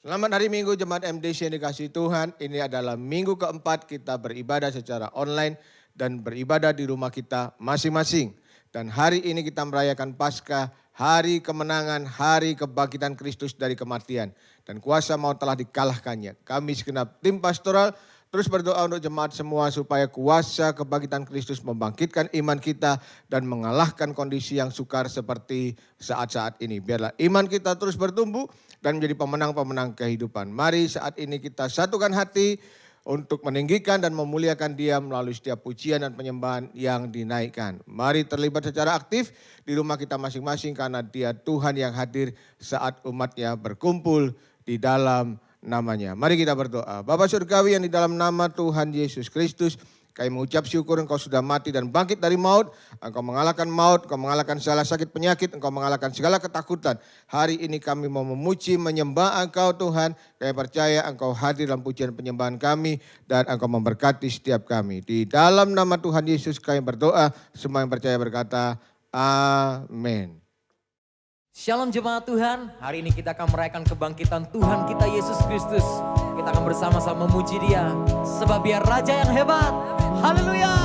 Selamat hari Minggu Jemaat MDC yang dikasihi Tuhan. Ini adalah minggu keempat kita beribadah secara online dan beribadah di rumah kita masing-masing. Dan hari ini kita merayakan Paskah, hari kemenangan, hari kebangkitan Kristus dari kematian. Dan kuasa maut telah dikalahkannya. Kami segenap tim pastoral terus berdoa untuk jemaat semua supaya kuasa kebangkitan Kristus membangkitkan iman kita dan mengalahkan kondisi yang sukar seperti saat-saat ini. Biarlah iman kita terus bertumbuh dan menjadi pemenang-pemenang kehidupan. Mari saat ini kita satukan hati untuk meninggikan dan memuliakan Dia melalui setiap pujian dan penyembahan yang dinaikkan. Mari terlibat secara aktif di rumah kita masing-masing karena Dia Tuhan yang hadir saat umatnya berkumpul di dalam namanya. Mari kita berdoa. Bapa Surgawi yang di dalam nama Tuhan Yesus Kristus, kami mengucap syukur Engkau sudah mati dan bangkit dari maut. Engkau mengalahkan maut, Engkau mengalahkan segala sakit penyakit, Engkau mengalahkan segala ketakutan. Hari ini kami mau memuji, menyembah Engkau Tuhan. Kami percaya Engkau hadir dalam pujian penyembahan kami dan Engkau memberkati setiap kami. Di dalam nama Tuhan Yesus kami berdoa, semua yang percaya berkata, amin. Shalom jemaat Tuhan, hari ini kita akan merayakan kebangkitan Tuhan kita Yesus Kristus. Kita akan bersama-sama memuji Dia, sebab Dia Raja yang hebat. Haleluya!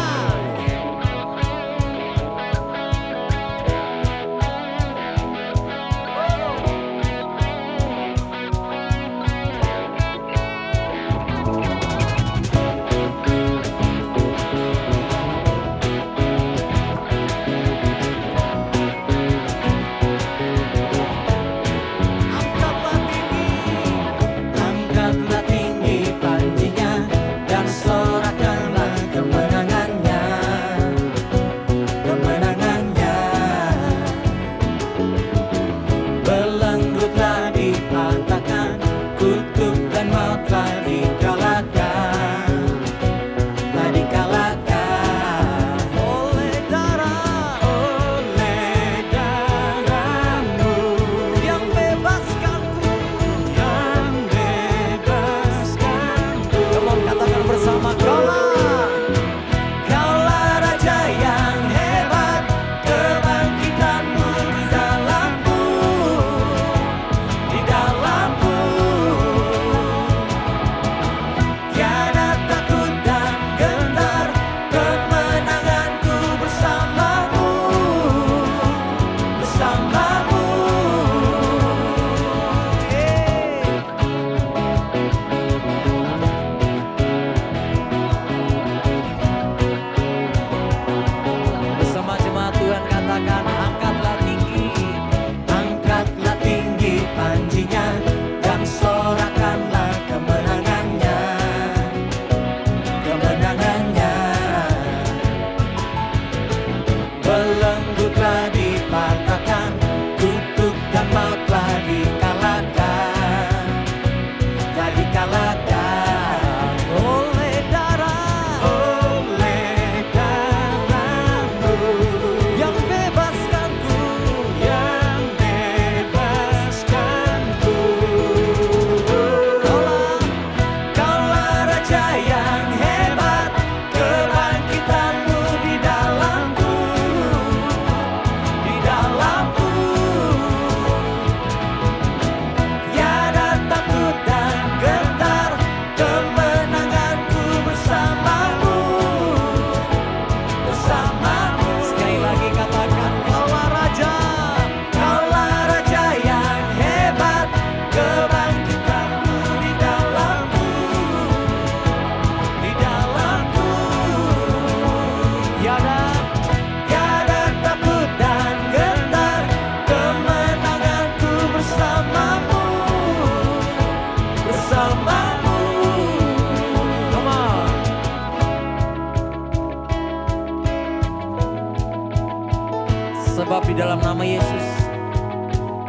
Sebab di dalam nama Yesus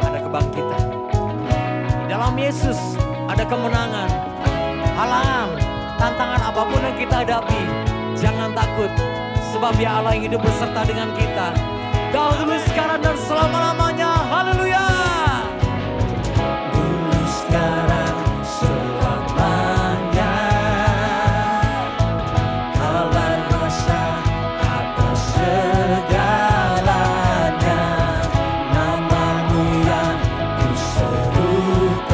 ada kebangkitan. Di dalam Yesus ada kemenangan. Halangan, tantangan apapun yang kita hadapi, jangan takut. Sebab Dia Allah yang hidup beserta dengan kita. Dahulu, sekarang, dan selama-lamanya. Haleluya! Dulu, sekarang, selamanya. Kala rasa atas segalanya. Namamu yang kuserukan.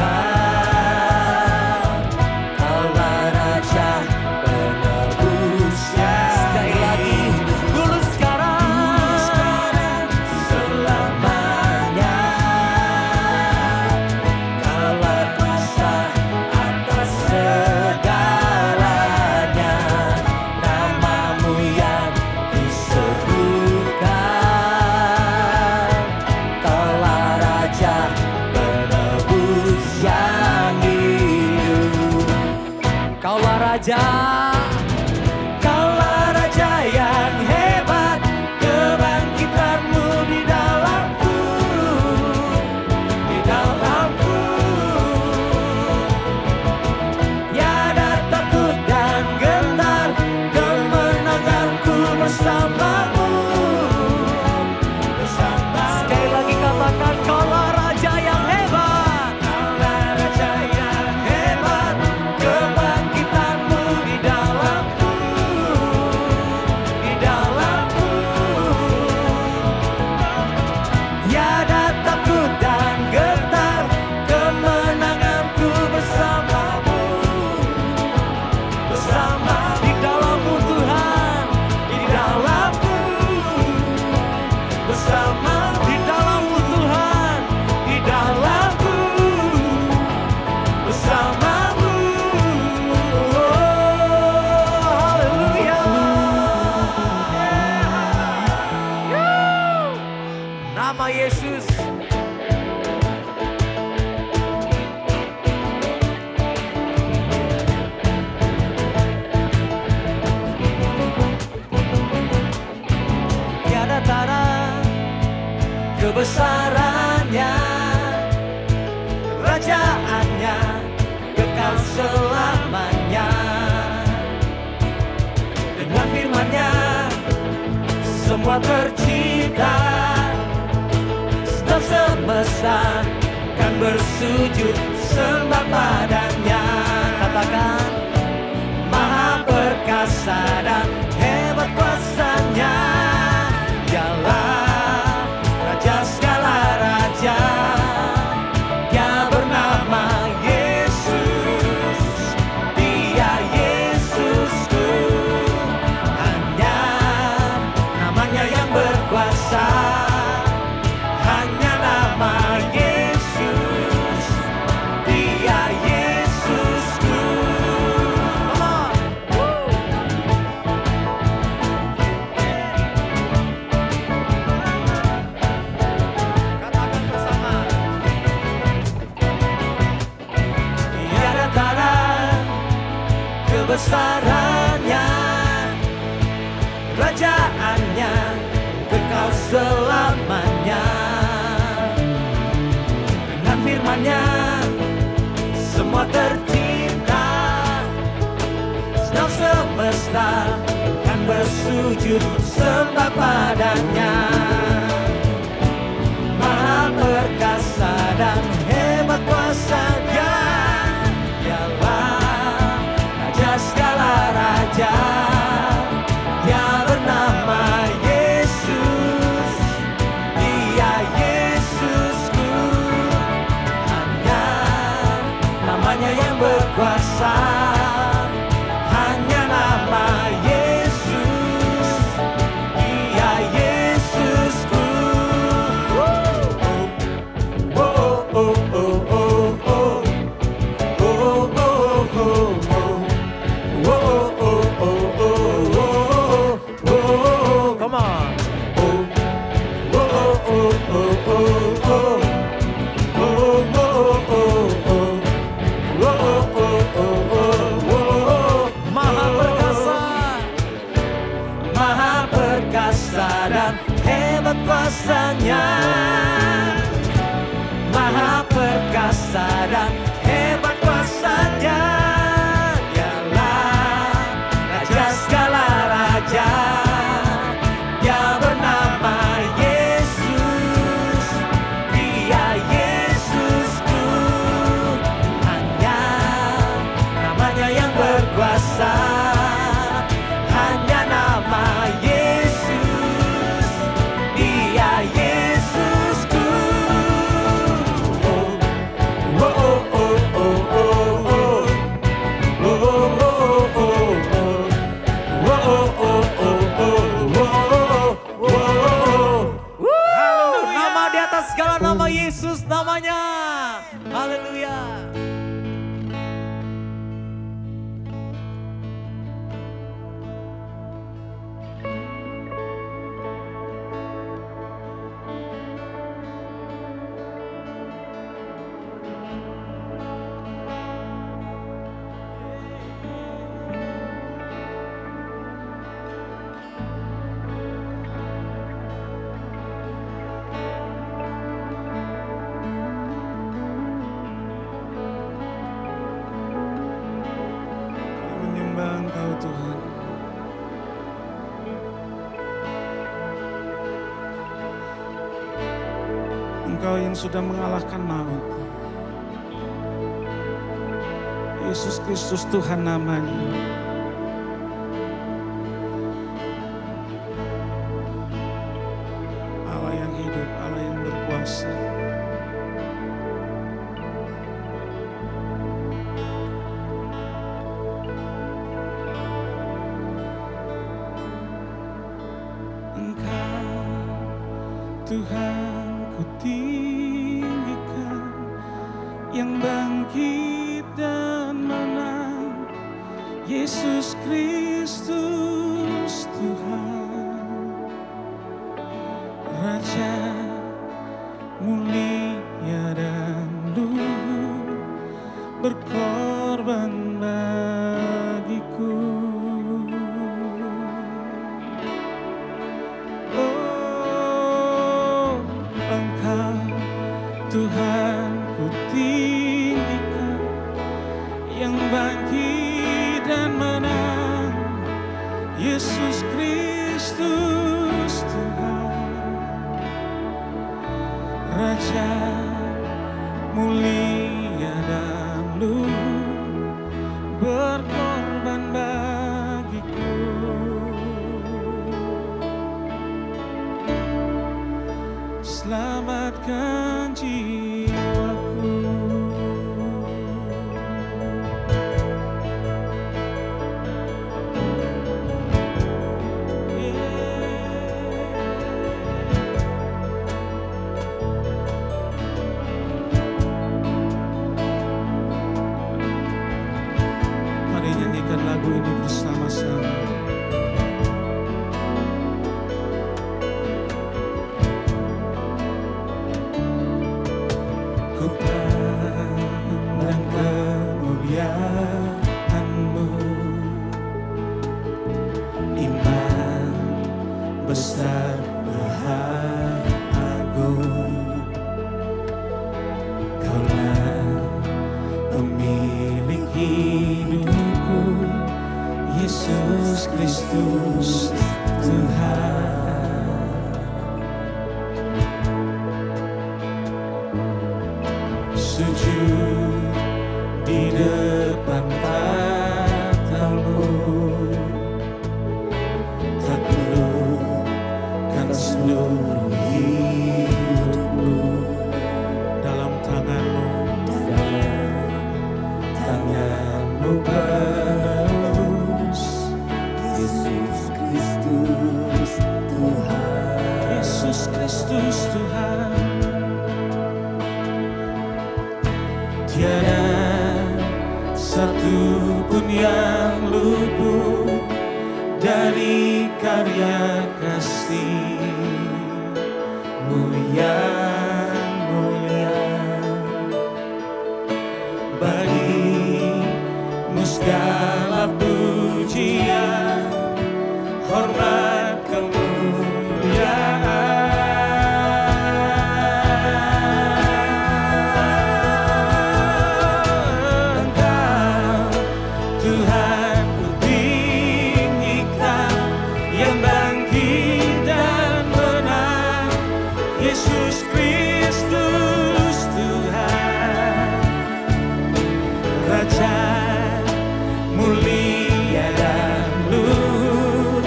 nama Yesus. Tiada tara kebesarannya, kerajaannya kekal selamanya. Dengan firman-Nya semua tercipta, setiap semesta kan bersujud sembah padanya. Katakan, Maha perkasa dan hebat kuasa-Nya, Dialah Raja segala raja, Dia bernama Yesus, Dia Yesusku. Hanya namanya yang berkuasa, hanya nama Yesus, Dia Yesusku. Come on. Katakan bersama. Tiada tara kebesarannya, kerajaannya kekal selamanya. Dengan firman-Nya semua tercipta, setiap semesta kan bersujud sembah padanya. Maha perkasa dan hebat kuasa-Nya, Dialah Raja segala raja, Dia bernama Yesus, Dia Yesusku. Hanya namanya yang berkuasa, hanya nama Yesus, Dia Yesusku. Oh, oh, oh, oh, oh, oh. Oh, oh, oh, oh, oh. Oh, oh, oh, oh, oh, oh, oh. Come on. Oh, oh, oh, oh, oh, oh. Oh, oh, oh, oh, oh. Oh, oh, oh, oh, oh. Maha perkasa, Maha perkasa dan hebat kuasa-Nya, Maha perkasa dan hebat kuasa-Nya. Dialah Raja segala raja, Dia bernama Yesus, Dia Yesusku. Hanya namanya yang berkuasa, hanya nama Yesus, Dia Yesusku. Oh, oh, oh, oh, oh, oh, oh. Oh, oh, oh, oh, oh. Oh, oh, oh, oh, oh, oh, oh. Nama di atas segala nama, Yesus namanya. Haleluya. Menyembah Engkau Tuhan. Engkau yang sudah mengalahkan maut. Yesus Kristus Tuhan namanya. Allah yang hidup, Allah yang berkuasa. Engkau Tuhan ku tinggikan, yang bangkit dan menang, Yesus Kristus Tuhan, Raja Tuhan ku tinggikan, yang bangkit dan menang, Yesus Kristus Tuhan, Raja mulia dan luhur, berkorban bagiku. Selamatkan jiwaku. Mari nyanyikan lagu ini bersama-sama. Ku pandang kemuliaan-Mu, iman besar maha agung. Kaulah pemilik hidupku, Yesus Kristus Tuhan. Sujud di depan tatamu, taklukkan seluruh hidupku dalam tangan-Mu, penerus, Yesus Kristus Tuhan. Yesus Kristus Tuhan. Tiada satu pun yang luput dari karya kasih-Mu yang mulia. Bagi-Mu segala pujian, hormat, kemuliaan. Tuhan ku tinggikan, yang bangkit dan menang, Yesus Kristus Tuhan, Raja mulia dan luhur,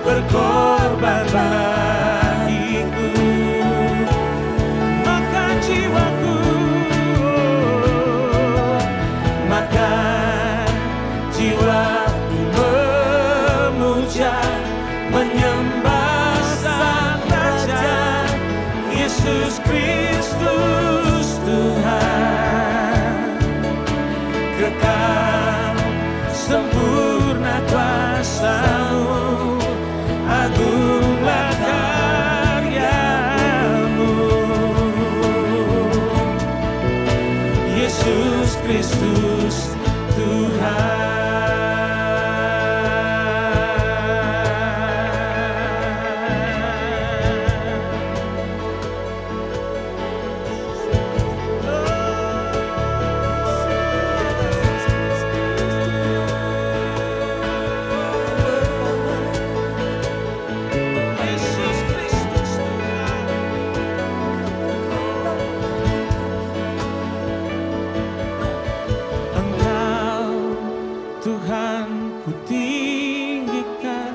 berkorban bagiku. Maka jiwaku, maka jiwaku memuja, menyembah Sang Raja, Yesus Kristus Tuhan. Kekal sempurna kuasa-Mu, agunglah karya-Mu, Yesus Kristus Tuhan. Yesus Kristus Tuhan. Engkau Tuhan ku tinggikan,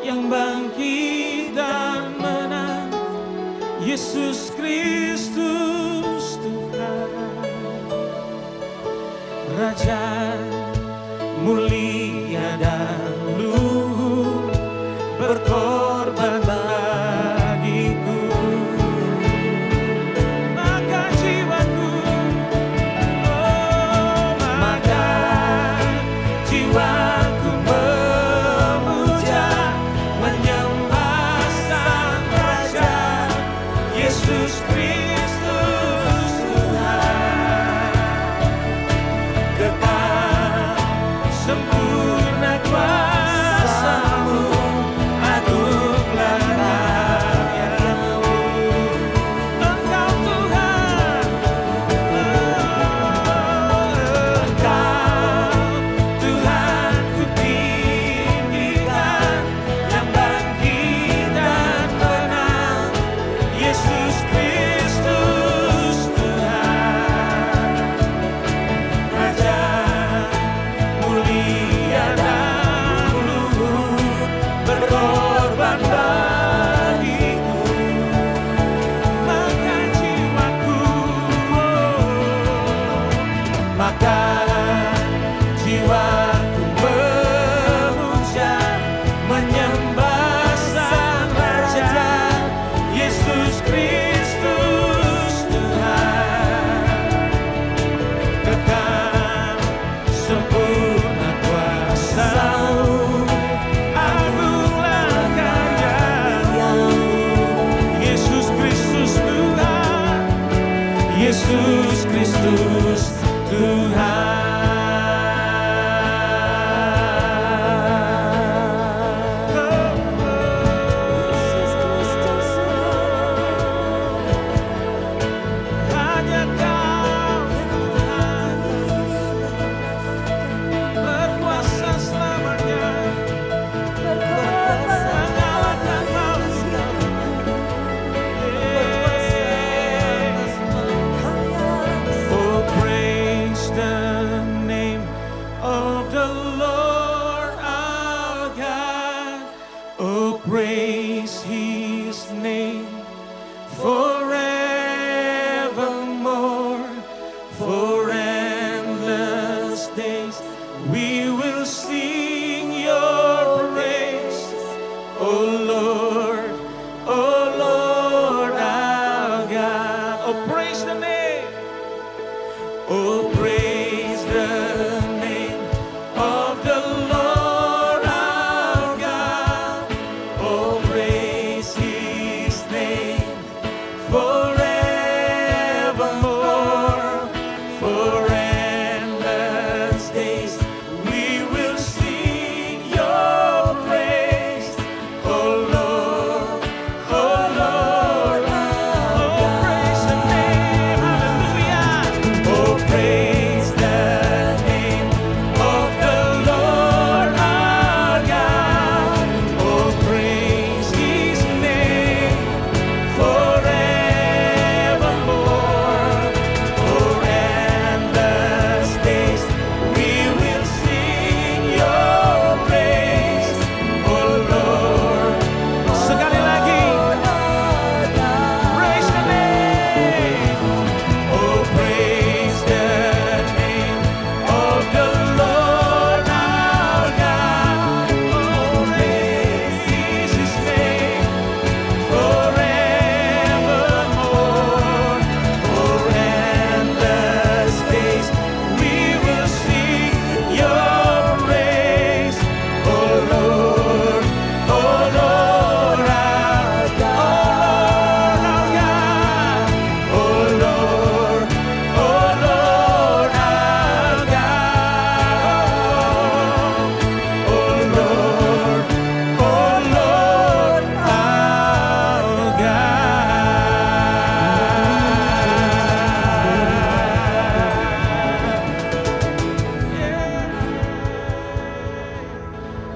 yang bangkit dan menang, Yesus Kristus Tuhan, Raja mulia dan luhur, berkorban bagiku. Maka jiwaku, maka jiwaku memuja, menyembah Sang Raja, Yesus Kristus Tuhan. Kekal sempurna Yesus Kristus Tuhan, kekal sempurna kuasa-Mu, agunglah karya-Mu. Yesus Kristus Tuhan, Yesus Kristus Tuhan. Hanya Kau Tuhan, berkuasa selamanya, mengalahkan maut. Oh, praise the name of the Lord our God. Oh, praise His name forevermore. For endless days we will sing Your praise. Oh Lord our God. Oh, praise the name. Oh, praise the name of the Lord our God. Oh, praise His name forevermore. For endless days we will sing Your praise. Oh Lord our God. Oh, praise the name. Hallelujah. Oh, praise the name of the Lord our God. Oh, praise His name forevermore. For endless days we will sing Your praise. Oh Lord. Sekali lagi. Praise the name. Oh, praise the name of the Lord our God. Oh, praise His name forevermore. For endless days we will sing Your praise. Oh Lord our God. Oh Lord our God. Oh Lord our God.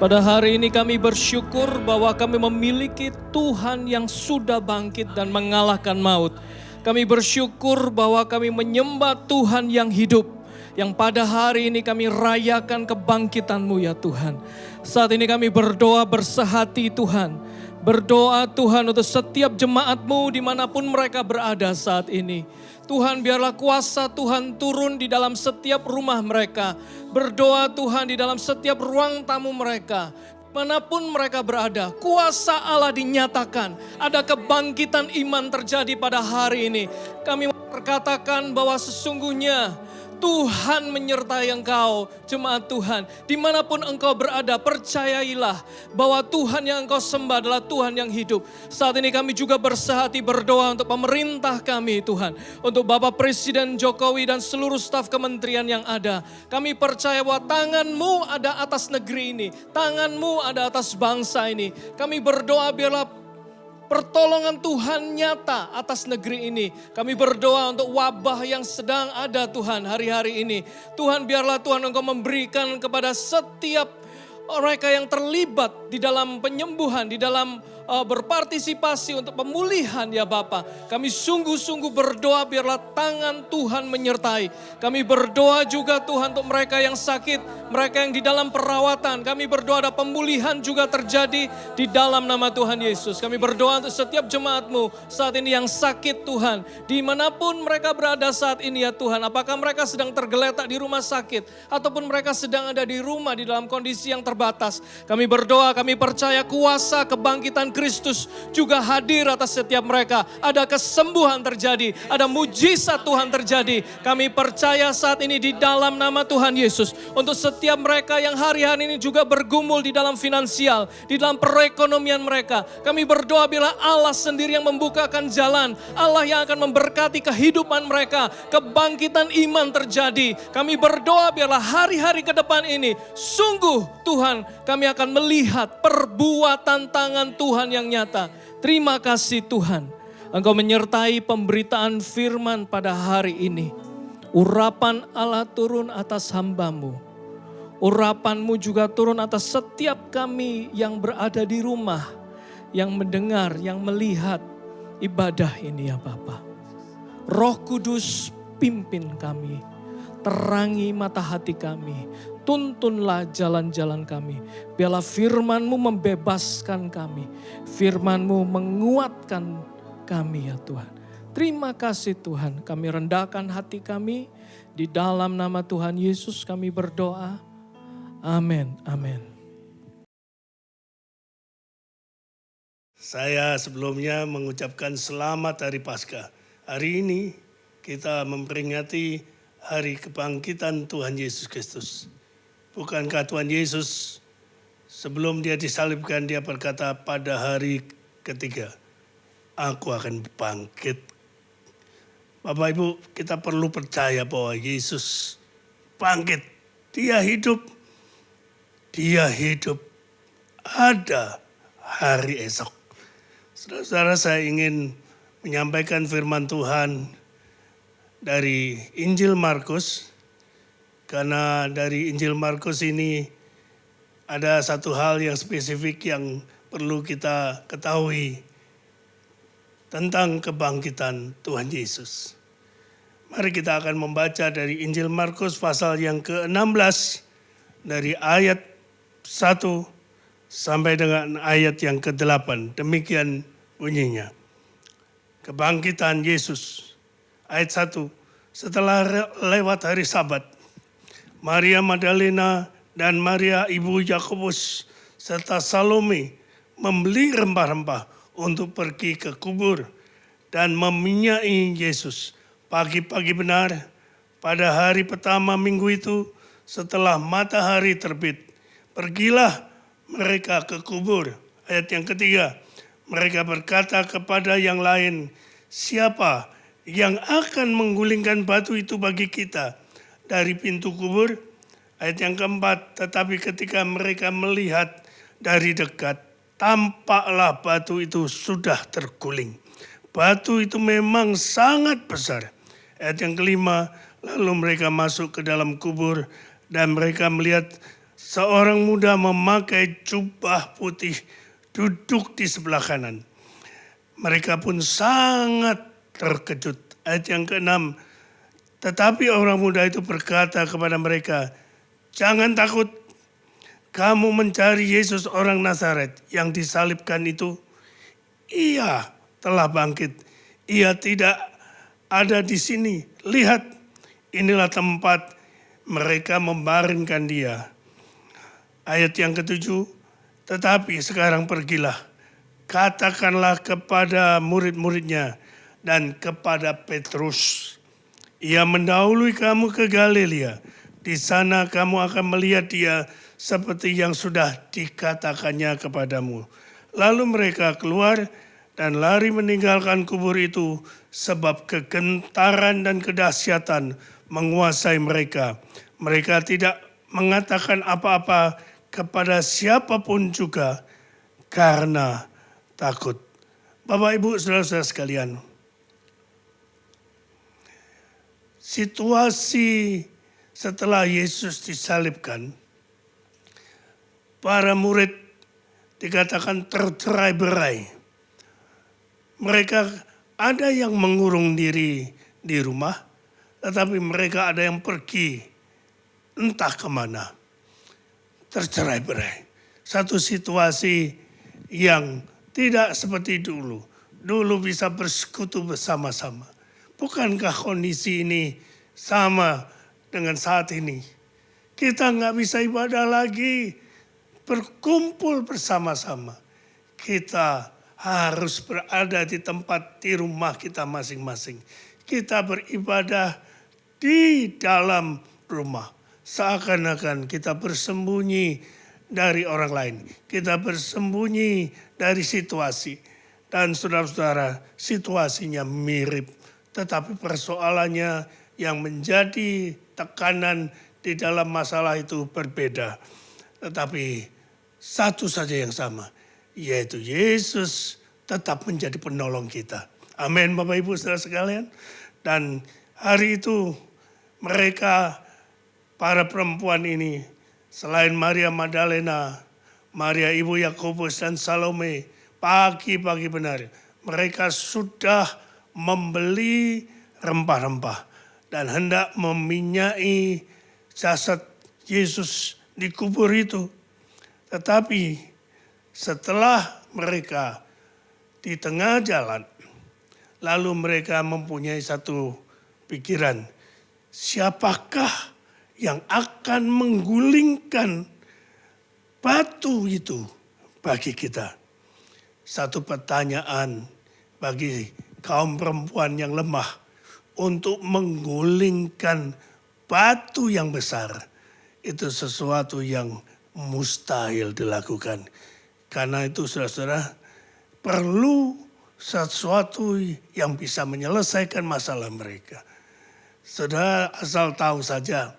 Pada hari ini kami bersyukur bahwa kami memiliki Tuhan yang sudah bangkit dan mengalahkan maut. Kami bersyukur bahwa kami menyembah Tuhan yang hidup. Yang pada hari ini kami rayakan kebangkitan-Mu ya Tuhan. Saat ini kami berdoa bersehati Tuhan. Berdoa Tuhan untuk setiap jemaat-Mu dimanapun mereka berada saat ini. Tuhan biarlah kuasa Tuhan turun di dalam setiap rumah mereka. Berdoa Tuhan di dalam setiap ruang tamu mereka. Manapun mereka berada, kuasa Allah dinyatakan. Ada kebangkitan iman terjadi pada hari ini. Kami berkatakan bahwa sesungguhnya Tuhan menyertai engkau, jemaat Tuhan. Dimanapun engkau berada, percayailah bahwa Tuhan yang engkau sembah adalah Tuhan yang hidup. Saat ini kami juga bersehati berdoa untuk pemerintah kami Tuhan. Untuk Bapak Presiden Jokowi dan seluruh staf kementerian yang ada. Kami percaya bahwa tangan-Mu ada atas negeri ini. Tangan-Mu ada atas bangsa ini. Kami berdoa biarlah pertolongan Tuhan nyata atas negeri ini. Kami berdoa untuk wabah yang sedang ada Tuhan hari-hari ini. Tuhan biarlah Tuhan Engkau memberikan kepada setiap mereka yang terlibat di dalam penyembuhan, di dalam berpartisipasi untuk pemulihan ya Bapa. Kami sungguh-sungguh berdoa biarlah tangan Tuhan menyertai. Kami berdoa juga Tuhan untuk mereka yang sakit, mereka yang di dalam perawatan. Kami berdoa ada pemulihan juga terjadi di dalam nama Tuhan Yesus. Kami berdoa untuk setiap jemaat-Mu saat ini yang sakit Tuhan. Dimanapun mereka berada saat ini ya Tuhan. Apakah mereka sedang tergeletak di rumah sakit ataupun mereka sedang ada di rumah di dalam kondisi yang terbatas. Kami berdoa, kami percaya kuasa kebangkitan Kristus juga hadir atas setiap mereka. Ada kesembuhan terjadi, ada mujizat Tuhan terjadi. Kami percaya saat ini di dalam nama Tuhan Yesus. Untuk setiap mereka yang hari-hari ini juga bergumul di dalam finansial, di dalam perekonomian mereka. Kami berdoa bila Allah sendiri yang membukakan jalan. Allah yang akan memberkati kehidupan mereka. Kebangkitan iman terjadi. Kami berdoa biarlah hari-hari ke depan ini sungguh Tuhan kami akan melihat perbuatan tangan Tuhan yang nyata. Terima kasih Tuhan. Engkau menyertai pemberitaan firman pada hari ini. Urapan Allah turun atas hamba-Mu. Urapan-Mu juga turun atas setiap kami yang berada di rumah. Yang mendengar, yang melihat ibadah ini ya Bapa. Roh Kudus pimpin kami. Terangi mata hati kami. Tuntunlah jalan-jalan kami. Biarlah firman-Mu membebaskan kami. Firman-Mu menguatkan kami ya Tuhan. Terima kasih Tuhan. Kami rendahkan hati kami. Di dalam nama Tuhan Yesus kami berdoa. Amin. Amin. Saya sebelumnya mengucapkan selamat Hari Paskah. Hari ini kita memperingati Hari Kebangkitan Tuhan Yesus Kristus. Bukankah Tuhan Yesus sebelum dia disalibkan dia berkata pada hari ketiga, aku akan bangkit. Bapak Ibu, kita perlu percaya bahwa Yesus bangkit. Dia hidup. Dia hidup. Ada hari esok. Saudara-saudara, saya ingin menyampaikan firman Tuhan dari Injil Markus. Karena dari Injil Markus ini ada satu hal yang spesifik yang perlu kita ketahui tentang kebangkitan Tuhan Yesus. Mari kita akan membaca dari Injil Markus pasal yang ke-16 dari ayat 1 sampai dengan ayat yang ke-8. Demikian bunyinya. Kebangkitan Yesus. Ayat 1. Setelah lewat hari Sabat, Maria Magdalena dan Maria ibu Yakobus serta Salome membeli rempah-rempah untuk pergi ke kubur dan meminyai Yesus. Pagi-pagi benar pada hari pertama minggu itu setelah matahari terbit, pergilah mereka ke kubur. Ayat yang ketiga, mereka berkata kepada yang lain, siapa yang akan menggulingkan batu itu bagi kita dari pintu kubur? Ayat yang keempat, tetapi ketika mereka melihat dari dekat, tampaklah batu itu sudah terguling. Batu itu memang sangat besar. Ayat yang kelima, lalu mereka masuk ke dalam kubur dan mereka melihat seorang muda memakai jubah putih duduk di sebelah kanan. Mereka pun sangat terkejut. Ayat yang keenam, tetapi orang muda itu berkata kepada mereka, jangan takut, kamu mencari Yesus orang Nazaret yang disalibkan itu. Ia telah bangkit. Ia tidak ada di sini. Lihat, inilah tempat mereka membaringkan dia. Ayat yang ketujuh, tetapi sekarang pergilah, katakanlah kepada murid-muridnya dan kepada Petrus, ia mendahului kamu ke Galilea. Di sana kamu akan melihat dia seperti yang sudah dikatakannya kepadamu. Lalu mereka keluar dan lari meninggalkan kubur itu sebab kegentaran dan kedahsyatan menguasai mereka. Mereka tidak mengatakan apa-apa kepada siapapun juga karena takut. Bapak, Ibu, saudara-saudara sekalian, situasi setelah Yesus disalibkan, para murid dikatakan tercerai-berai. Mereka ada yang mengurung diri di rumah, tetapi mereka ada yang pergi entah kemana. Tercerai-berai. Satu situasi yang tidak seperti dulu. Dulu bisa bersekutu bersama-sama. Bukankah kondisi ini sama dengan saat ini? Kita nggak bisa ibadah lagi, berkumpul bersama-sama. kita harus berada di tempat di rumah kita masing-masing. Kita beribadah di dalam rumah. Seakan-akan kita bersembunyi dari orang lain. Kita bersembunyi dari situasi. Dan saudara-saudara, situasinya mirip. Tetapi persoalannya yang menjadi tekanan di dalam masalah itu berbeda. Tetapi satu saja yang sama, yaitu Yesus tetap menjadi penolong kita. Amin Bapak Ibu saudara sekalian. Dan hari itu mereka, para perempuan ini, selain Maria Magdalena, Maria Ibu Yakobus dan Salome, pagi-pagi benar mereka sudah membeli rempah-rempah dan hendak meminyai jasad Yesus di kubur itu. Tetapi setelah mereka di tengah jalan, lalu mereka mempunyai satu pikiran, siapakah yang akan menggulingkan batu itu bagi kita? Satu pertanyaan bagi kaum perempuan yang lemah untuk menggulingkan batu yang besar. Itu sesuatu yang mustahil dilakukan. Karena itu saudara-saudara, perlu sesuatu yang bisa menyelesaikan masalah mereka. Saudara asal tahu saja,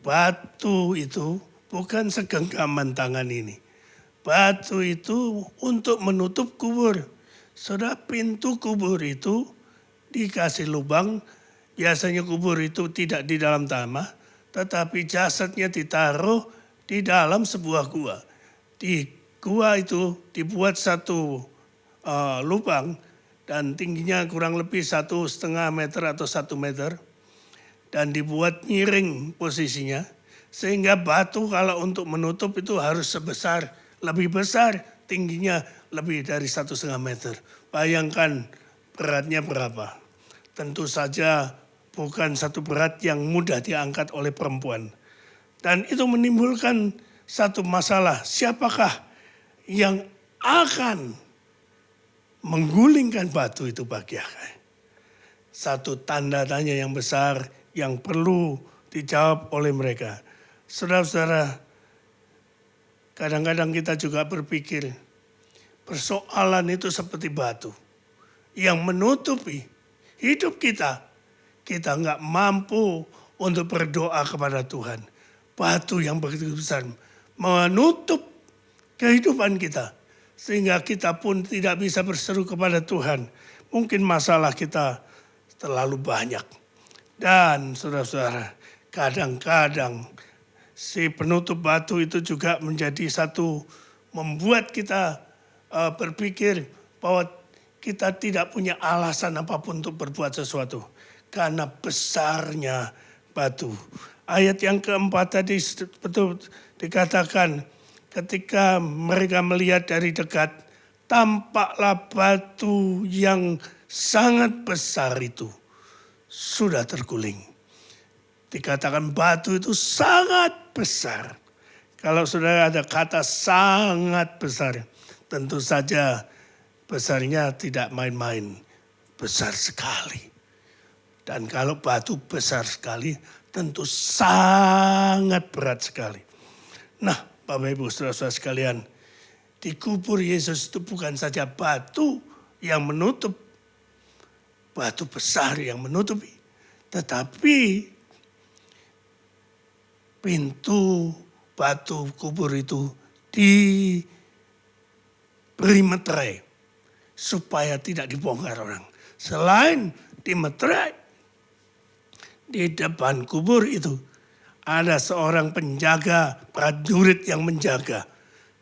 batu itu bukan segenggaman tangan ini. Batu itu untuk menutup kubur. Saudara, pintu kubur itu dikasih lubang. Biasanya kubur itu tidak di dalam tanah, tetapi jasadnya ditaruh di dalam sebuah gua. Di gua itu dibuat satu lubang dan tingginya kurang lebih 1,5 meter atau 1 meter. Dan dibuat miring posisinya. Sehingga batu kalau untuk menutup itu harus lebih besar. Tingginya lebih dari 1,5 meter. Bayangkan beratnya berapa. Tentu saja bukan satu berat yang mudah diangkat oleh perempuan. Dan itu menimbulkan satu masalah. Siapakah yang akan menggulingkan batu itu bagi aku? Satu tanda tanya yang besar yang perlu dijawab oleh mereka. Saudara-saudara, kadang-kadang kita juga berpikir persoalan itu seperti batu yang menutupi hidup kita. Kita nggak mampu untuk berdoa kepada Tuhan. Batu yang begitu besar menutup kehidupan kita. Sehingga kita pun tidak bisa berseru kepada Tuhan. Mungkin masalah kita terlalu banyak. Dan saudara-saudara, kadang-kadang si penutup batu itu juga menjadi satu membuat kita berpikir bahwa kita tidak punya alasan apapun untuk berbuat sesuatu. Karena besarnya batu. Ayat yang keempat tadi betul dikatakan ketika mereka melihat dari dekat, tampaklah batu yang sangat besar itu sudah terguling. Dikatakan batu itu sangat besar. Kalau sudah ada kata sangat besar, tentu saja besarnya tidak main-main. Besar sekali. Dan kalau batu besar sekali, tentu sangat berat sekali. Nah, Bapak Ibu saudara-saudara sekalian, di kubur Yesus itu bukan saja batu yang menutup, batu besar yang menutupi, tetapi pintu batu kubur itu diberi meterai supaya tidak dibongkar orang. Selain dimeterai, di depan kubur itu ada seorang penjaga, prajurit yang menjaga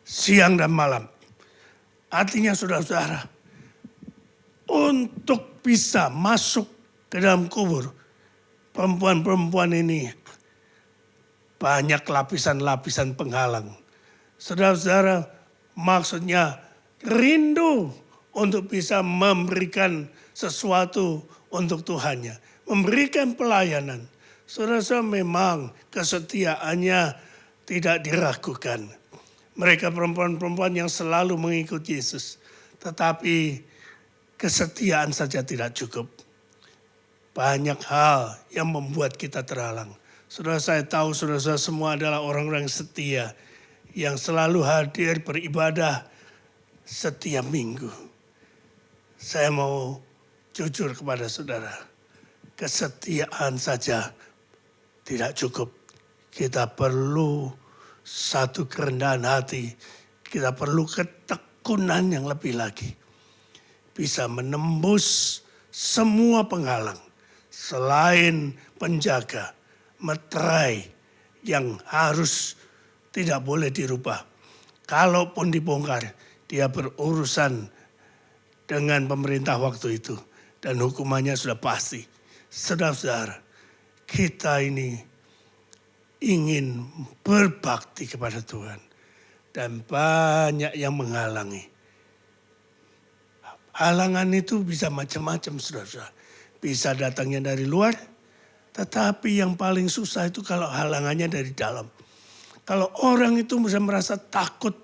siang dan malam. Artinya saudara-saudara, untuk bisa masuk ke dalam kubur, perempuan-perempuan ini banyak lapisan-lapisan penghalang. Saudara-saudara, maksudnya rindu untuk bisa memberikan sesuatu untuk Tuhannya. Memberikan pelayanan. Saudara-saudara, memang kesetiaannya tidak diragukan. Mereka perempuan-perempuan yang selalu mengikuti Yesus. Tetapi kesetiaan saja tidak cukup. Banyak hal yang membuat kita terhalang. Saudara, saya tahu saudara semua adalah orang-orang setia yang selalu hadir beribadah setiap minggu. Saya mau jujur kepada saudara, kesetiaan saja tidak cukup. Kita perlu satu kerendahan hati, kita perlu ketekunan yang lebih lagi. Bisa menembus semua penghalang selain penjaga, meterai yang harus tidak boleh dirubah. Kalaupun dibongkar, dia berurusan dengan pemerintah waktu itu. Dan hukumannya sudah pasti. Saudara-saudara, kita ini ingin berbakti kepada Tuhan. Dan banyak yang menghalangi. Halangan itu bisa macam-macam, saudara-saudara. Bisa datangnya dari luar, tetapi yang paling susah itu kalau halangannya dari dalam. Kalau orang itu bisa merasa takut,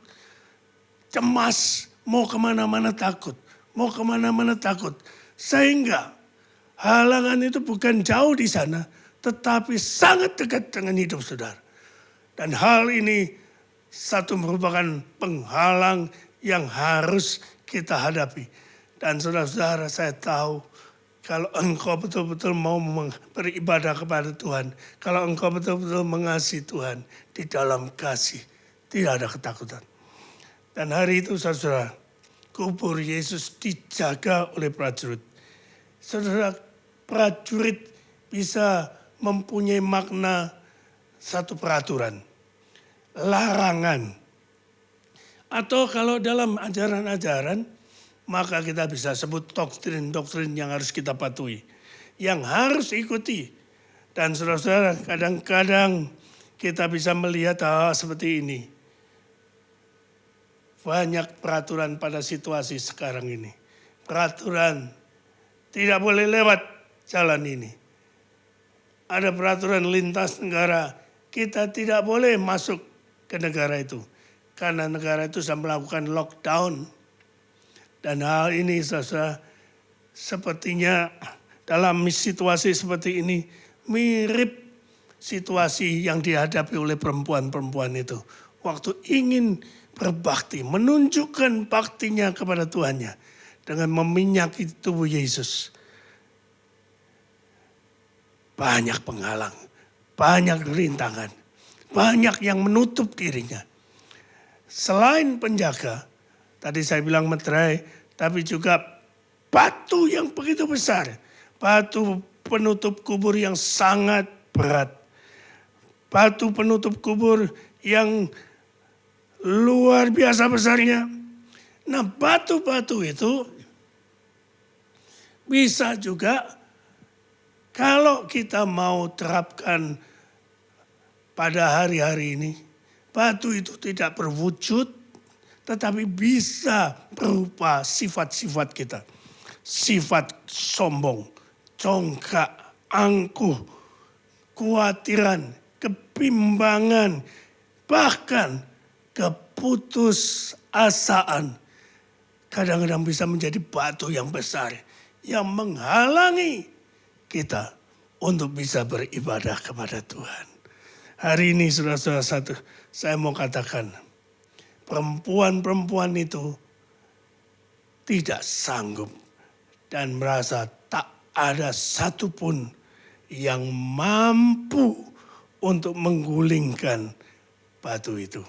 cemas, mau kemana-mana takut, mau kemana-mana takut. Sehingga halangan itu bukan jauh di sana, tetapi sangat dekat dengan hidup saudara. Dan hal ini satu merupakan penghalang yang harus kita hadapi. Dan saudara-saudara, saya tahu kalau engkau betul-betul mau beribadah kepada Tuhan, kalau engkau betul-betul mengasihi Tuhan, di dalam kasih tidak ada ketakutan. Dan hari itu saudara, kubur Yesus dijaga oleh prajurit. Saudara, prajurit bisa mempunyai makna satu peraturan, larangan. Atau kalau dalam ajaran-ajaran, maka kita bisa sebut doktrin-doktrin yang harus kita patuhi. Yang harus ikuti. Dan saudara-saudara, kadang-kadang kita bisa melihat hal seperti ini. Banyak peraturan pada situasi sekarang ini. Peraturan tidak boleh lewat jalan ini. Ada peraturan lintas negara. Kita tidak boleh masuk ke negara itu. Karena negara itu sudah melakukan lockdown. Dan hal ini saudara, sepertinya dalam situasi seperti ini mirip situasi yang dihadapi oleh perempuan-perempuan itu. Waktu ingin berbakti, menunjukkan baktinya kepada Tuhannya dengan meminyaki tubuh Yesus. Banyak penghalang, banyak rintangan, banyak yang menutup dirinya. Selain penjaga, tadi saya bilang meterai, tapi juga batu yang begitu besar. Batu penutup kubur yang sangat berat. Batu penutup kubur yang luar biasa besarnya. Nah, batu-batu itu bisa juga kalau kita mau terapkan pada hari-hari ini, batu itu tidak berwujud, tetapi bisa berupa sifat-sifat kita. Sifat sombong, congkak, angkuh, kekhawatiran, kebimbangan, bahkan keputusasaan. Kadang-kadang bisa menjadi batu yang besar yang menghalangi kita untuk bisa beribadah kepada Tuhan. Hari ini saudara-saudara satu, saya mau katakan, perempuan-perempuan itu tidak sanggup dan merasa tak ada satupun yang mampu untuk menggulingkan batu itu.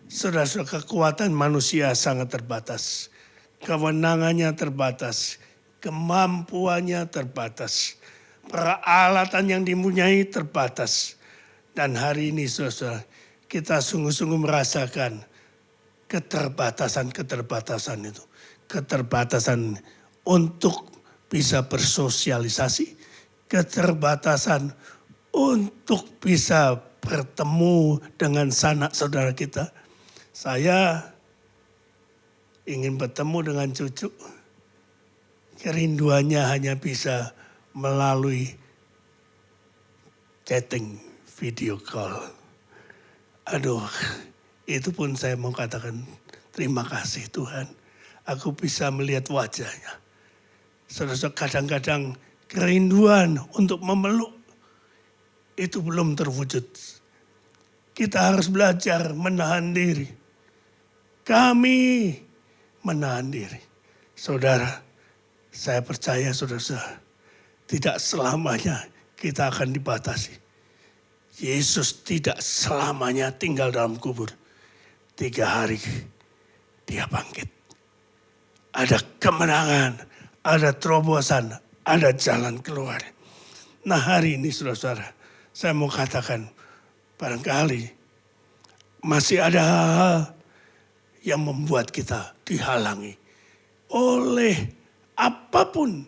Saudara-saudara, kekuatan manusia sangat terbatas. Kewenangannya terbatas. Kemampuannya terbatas. Peralatan yang dipunyai terbatas. Dan hari ini saudara, kita sungguh-sungguh merasakan keterbatasan itu. Keterbatasan untuk bisa bersosialisasi. Keterbatasan untuk bisa bertemu dengan sanak saudara kita. Saya ingin bertemu dengan cucu. Kerinduannya hanya bisa melalui chatting, video call. Aduh, Itu pun saya mau katakan terima kasih Tuhan. Aku bisa melihat wajahnya. Saudara, kadang-kadang kerinduan untuk memeluk itu belum terwujud. Kita harus belajar menahan diri. Kami menahan diri. Saudara, saya percaya saudara, tidak selamanya kita akan dibatasi. Yesus tidak selamanya tinggal dalam kubur. 3 hari dia bangkit. Ada kemenangan, ada terobosan, ada jalan keluar. Nah hari ini saudara-saudara, saya mau katakan barangkali masih ada hal-hal yang membuat kita dihalangi oleh apapun.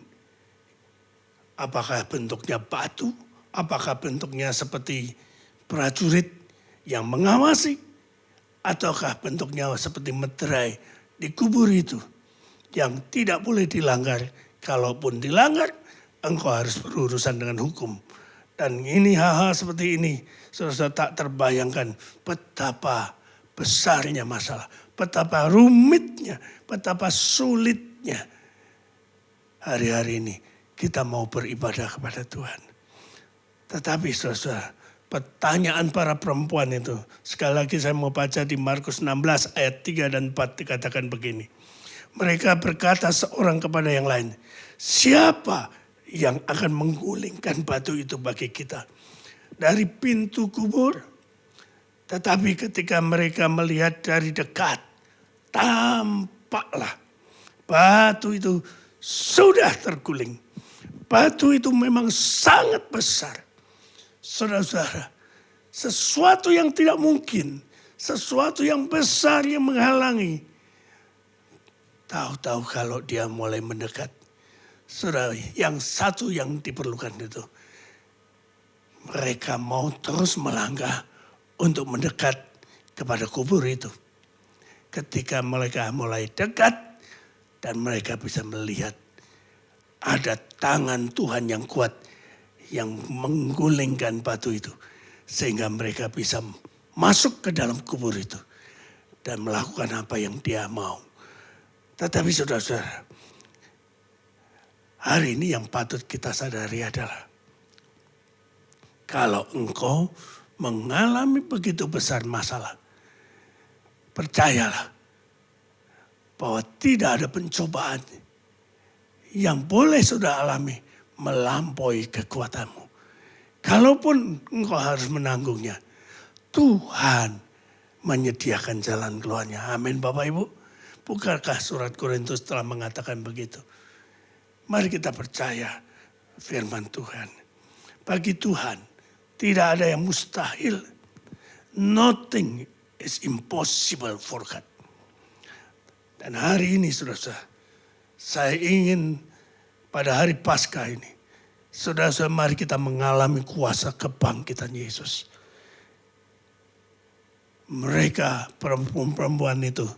Apakah bentuknya batu, apakah bentuknya seperti prajurit yang mengawasi, ataukah bentuknya seperti meterai di kubur itu yang tidak boleh dilanggar. Kalaupun dilanggar, engkau harus berurusan dengan hukum. Dan ini hal-hal seperti ini, saudara tak terbayangkan betapa besarnya masalah, betapa rumitnya, betapa sulitnya. Hari-hari ini kita mau beribadah kepada Tuhan. Tetapi saudara, pertanyaan para perempuan itu, sekali lagi saya mau baca di Markus 16 ayat 3 dan 4 dikatakan begini. Mereka berkata seorang kepada yang lain, siapa yang akan menggulingkan batu itu bagi kita dari pintu kubur? Tetapi ketika mereka melihat dari dekat, tampaklah batu itu sudah terguling. Batu itu memang sangat besar. Saudara-saudara, sesuatu yang tidak mungkin, sesuatu yang besar yang menghalangi. Tahu-tahu kalau dia mulai mendekat. Saudara, yang satu yang diperlukan itu, mereka mau terus melangkah untuk mendekat kepada kubur itu. Ketika mereka mulai dekat dan mereka bisa melihat ada tangan Tuhan yang kuat yang menggulingkan batu itu. Sehingga mereka bisa masuk ke dalam kubur itu dan melakukan apa yang dia mau. Tetapi saudara-saudara, hari ini yang patut kita sadari adalah kalau engkau mengalami begitu besar masalah, percayalah bahwa tidak ada pencobaan yang boleh saudara alami melampaui kekuatanmu. Kalaupun engkau harus menanggungnya, Tuhan menyediakan jalan keluarnya. Amin Bapak Ibu. Bukankah surat Korintus telah mengatakan begitu? Mari kita percaya firman Tuhan. Bagi Tuhan tidak ada yang mustahil. Nothing is impossible for God. Dan hari ini saudara, saya ingin pada hari Paskah ini, saudara-saudara, mari kita mengalami kuasa kebangkitan Yesus. Mereka perempuan-perempuan itu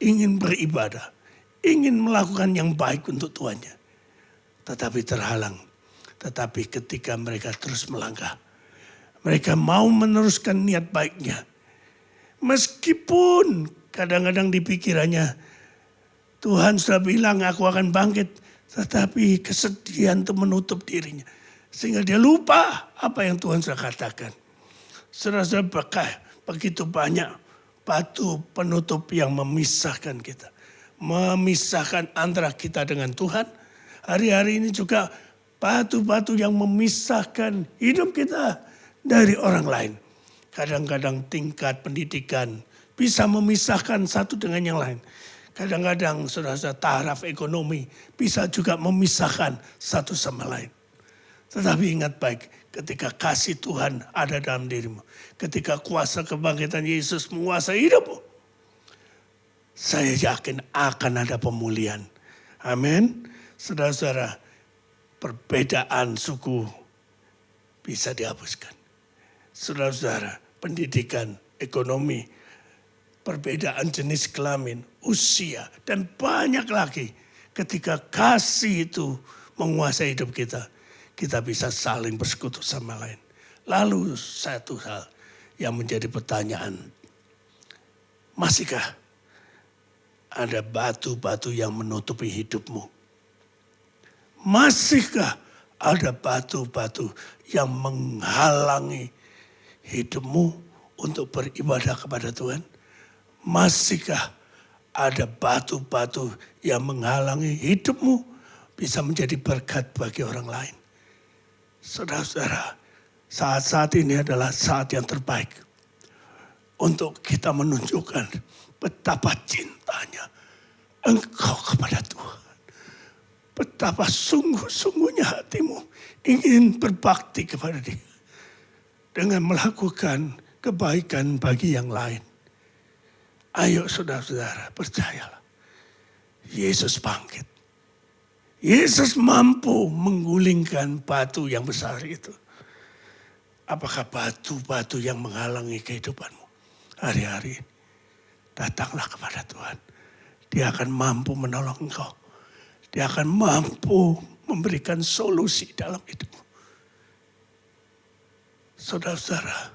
ingin beribadah, ingin melakukan yang baik untuk Tuhannya. Tetapi terhalang. Tetapi ketika mereka terus melangkah, mereka mau meneruskan niat baiknya. Meskipun kadang-kadang di pikirannya, Tuhan sudah bilang aku akan bangkit. Tetapi kesedihan itu menutup dirinya. Sehingga dia lupa apa yang Tuhan sudah katakan. Saudara-saudara, begitu banyak batu penutup yang memisahkan kita. Memisahkan antara kita dengan Tuhan. Hari-hari ini juga batu-batu yang memisahkan hidup kita dari orang lain. Kadang-kadang tingkat pendidikan bisa memisahkan satu dengan yang lain. Kadang-kadang saudara-saudara taraf ekonomi bisa juga memisahkan satu sama lain. Tetapi ingat baik, ketika kasih Tuhan ada dalam dirimu, ketika kuasa kebangkitan Yesus menguasai hidupmu, saya yakin akan ada pemulihan. Amin. Saudara-saudara, perbedaan suku bisa dihapuskan. Saudara-saudara, pendidikan, ekonomi, perbedaan jenis kelamin, usia, dan banyak lagi. Ketika kasih itu menguasai hidup kita, kita bisa saling bersekutu sama lain. Lalu satu hal yang menjadi pertanyaan, Masihkah ada batu-batu yang menutupi hidupmu? Masihkah ada batu-batu yang menghalangi hidupmu untuk beribadah kepada Tuhan? Masihkah ada batu-batu yang menghalangi hidupmu bisa menjadi berkat bagi orang lain? Saudara-saudara, saat-saat ini adalah saat yang terbaik untuk kita menunjukkan betapa cintanya engkau kepada Tuhan. Betapa sungguh-sungguhnya hatimu ingin berbakti kepada Dia dengan melakukan kebaikan bagi yang lain. Ayo saudara-saudara, percayalah. Yesus bangkit. Yesus mampu menggulingkan batu yang besar itu. Apakah batu-batu yang menghalangi kehidupanmu hari-hari ini? Datanglah kepada Tuhan. Dia akan mampu menolong engkau. Dia akan mampu memberikan solusi dalam hidupmu. Saudara-saudara,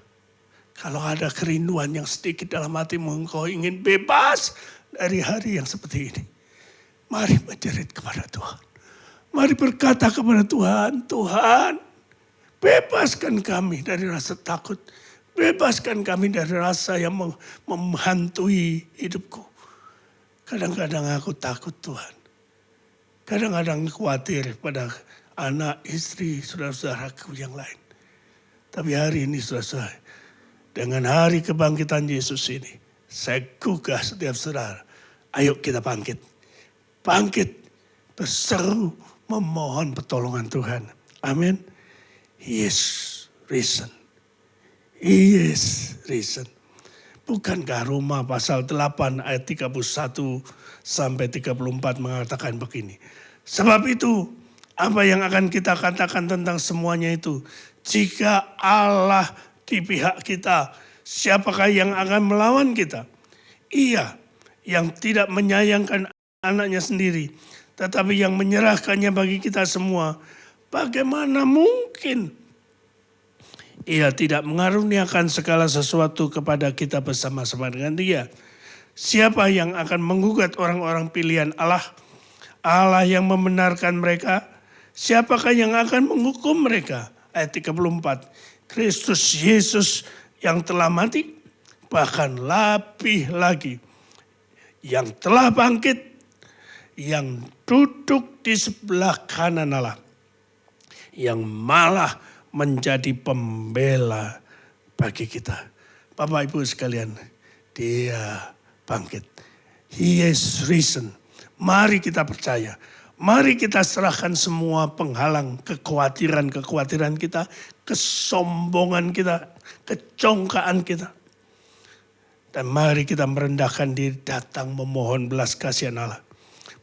kalau ada kerinduan yang sedikit dalam hatimu, engkau ingin bebas dari hari yang seperti ini. Mari menjerit kepada Tuhan. Mari berkata kepada Tuhan, Tuhan, bebaskan kami dari rasa takut. Bebaskan kami dari rasa yang menghantui hidupku. Kadang-kadang aku takut Tuhan. Kadang-kadang khawatir pada anak, istri, saudara-saudaraku yang lain. Tapi hari ini saudara-saudara, dengan hari kebangkitan Yesus ini, saya gugah setiap saudara. Ayo kita bangkit. Bangkit, berseru, memohon pertolongan Tuhan. Amin. He is risen. He is risen. Bukankah Roma pasal 8 ayat 31 sampai 34 mengatakan begini. Sebab itu apa yang akan kita katakan tentang semuanya itu. Jika Allah di pihak kita, siapakah yang akan melawan kita? Ia yang tidak menyayangkan anaknya sendiri, tetapi yang menyerahkannya bagi kita semua. Bagaimana mungkin Ia tidak mengaruniakan segala sesuatu kepada kita bersama-sama dengan Dia? Siapa yang akan menggugat orang-orang pilihan Allah? Allah yang membenarkan mereka. Siapakah yang akan menghukum mereka? Ayat 34. Kristus Yesus yang telah mati, bahkan lebih lagi, yang telah bangkit, yang duduk di sebelah kanan Allah, yang malah menjadi pembela bagi kita. Bapak Ibu sekalian, Dia bangkit. He is risen. Mari kita percaya. Mari kita serahkan semua penghalang, kekhawatiran kita, kesombongan kita, kecongkaan kita. Dan mari kita merendahkan diri, datang memohon belas kasihan Allah.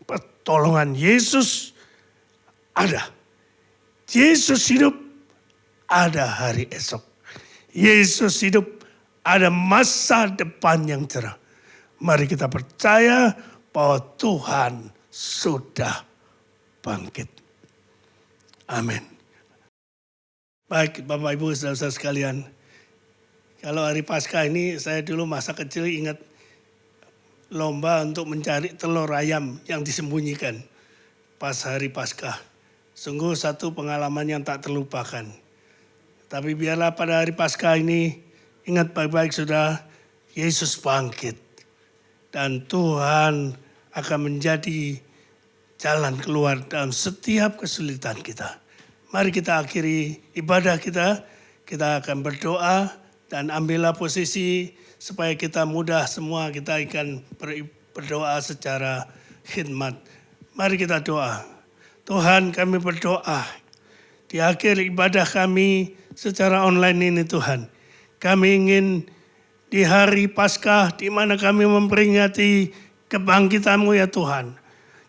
Pertolongan Yesus ada. Yesus hidup, ada hari esok. Yesus hidup, ada masa depan yang cerah. Mari kita percaya bahwa Tuhan sudah bangkit. Amin. Baik Bapak Ibu saudara-saudara sekalian. Kalau hari Paskah ini saya dulu masa kecil ingat lomba untuk mencari telur ayam yang disembunyikan pas hari Paskah. Sungguh satu pengalaman yang tak terlupakan. Tapi biarlah pada hari Paskah ini ingat baik-baik sudah, Yesus bangkit. Dan Tuhan akan menjadi jalan keluar dalam setiap kesulitan kita. Mari kita akhiri ibadah kita. Kita akan berdoa dan ambillah posisi supaya kita mudah semua kita akan berdoa secara khidmat. Mari kita doa. Tuhan, kami berdoa di akhir ibadah kami secara online ini Tuhan. Kami ingin di hari Paskah di mana kami memperingati kebangkitan-Mu ya Tuhan.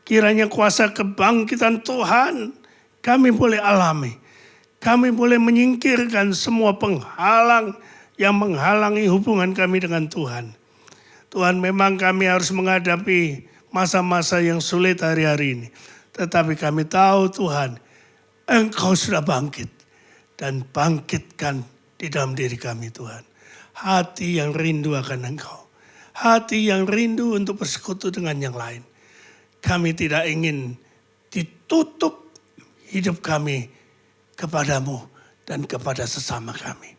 Kiranya kuasa kebangkitan Tuhan kami boleh alami. Kami boleh menyingkirkan semua penghalang yang menghalangi hubungan kami dengan Tuhan. Tuhan, memang kami harus menghadapi masa-masa yang sulit hari-hari ini. Tetapi kami tahu Tuhan, Engkau sudah bangkit. Dan bangkitkan di dalam diri kami Tuhan. Hati yang rindu akan Engkau. hati yang rindu untuk bersekutu dengan yang lain. Kami tidak ingin ditutup hidup kami kepadamu dan kepada sesama kami.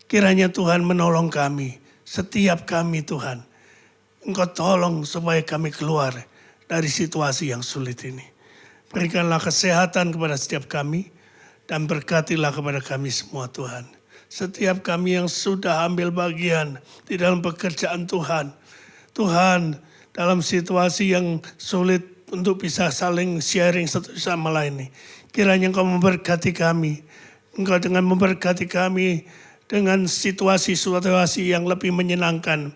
Kiranya Tuhan menolong kami, setiap kami Tuhan. Engkau tolong supaya kami keluar dari situasi yang sulit ini. Berikanlah kesehatan kepada setiap kami dan berkatilah kepada kami semua Tuhan. Setiap kami yang sudah ambil bagian di dalam pekerjaan Tuhan. Tuhan, dalam situasi yang sulit untuk bisa saling sharing satu sama lain nih. Kiranya Engkau memberkati kami. Engkau dengan memberkati kami dengan situasi-situasi yang lebih menyenangkan.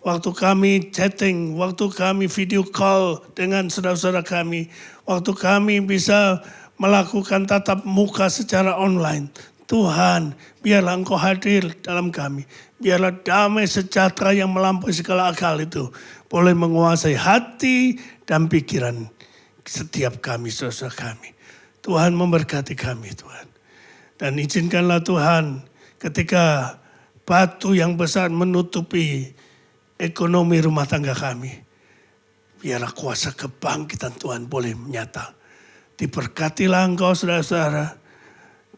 Waktu kami chatting, waktu kami video call dengan saudara-saudara kami. Waktu kami bisa melakukan tatap muka secara online. Tuhan, biarlah Engkau hadir dalam kami. Biarlah damai sejahtera yang melampaui segala akal itu boleh menguasai hati dan pikiran setiap kami, saudara kami. Tuhan memberkati kami, Tuhan. Dan izinkanlah Tuhan ketika batu yang besar menutupi ekonomi rumah tangga kami. Biarlah kuasa kebangkitan Tuhan boleh menyata. Diberkatilah Engkau saudara-saudara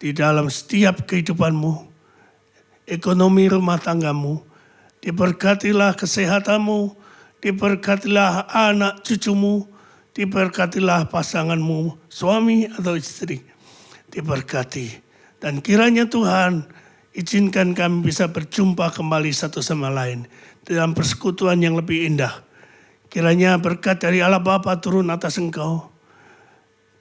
di dalam setiap kehidupanmu, ekonomi rumah tanggamu. Diberkatilah kesehatanmu, diberkatilah anak cucumu, diberkatilah pasanganmu, suami atau istri. Diberkati. Dan kiranya Tuhan izinkan kami bisa berjumpa kembali satu sama lain dalam persekutuan yang lebih indah. Kiranya berkat dari Allah Bapa turun atas engkau.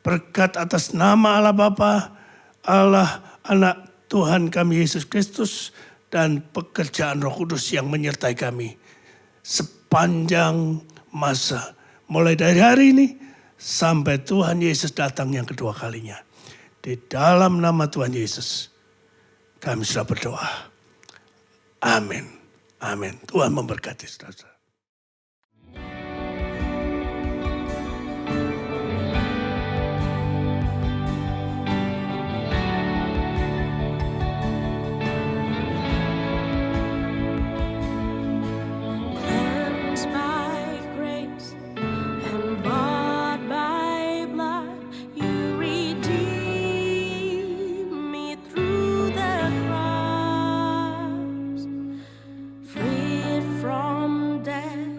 Berkat atas nama Allah Bapa, Allah Anak Tuhan kami Yesus Kristus, dan pekerjaan Roh Kudus yang menyertai kami sepanjang masa. Mulai dari hari ini sampai Tuhan Yesus datang yang kedua kalinya. Di dalam nama Tuhan Yesus kami sudah berdoa. Amin. Amin. Tuhan memberkati saudara. Cleansed by grace and bought by blood, you redeemed me through the cross. Freed from death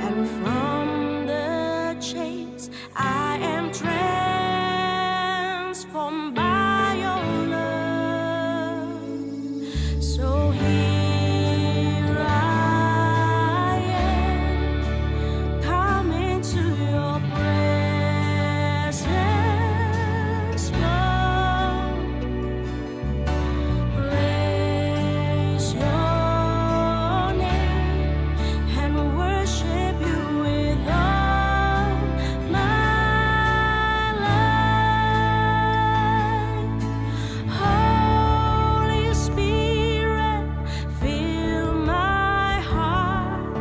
and from the chains, I am transformed by your love. So here I am, coming to your presence, Lord. Praise your name and worship you with all my life. Holy Spirit, fill my heart,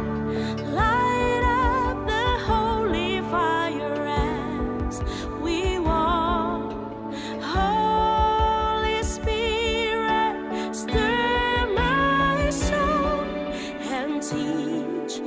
light up the holy fire as we walk. Holy Spirit, stir my soul and teach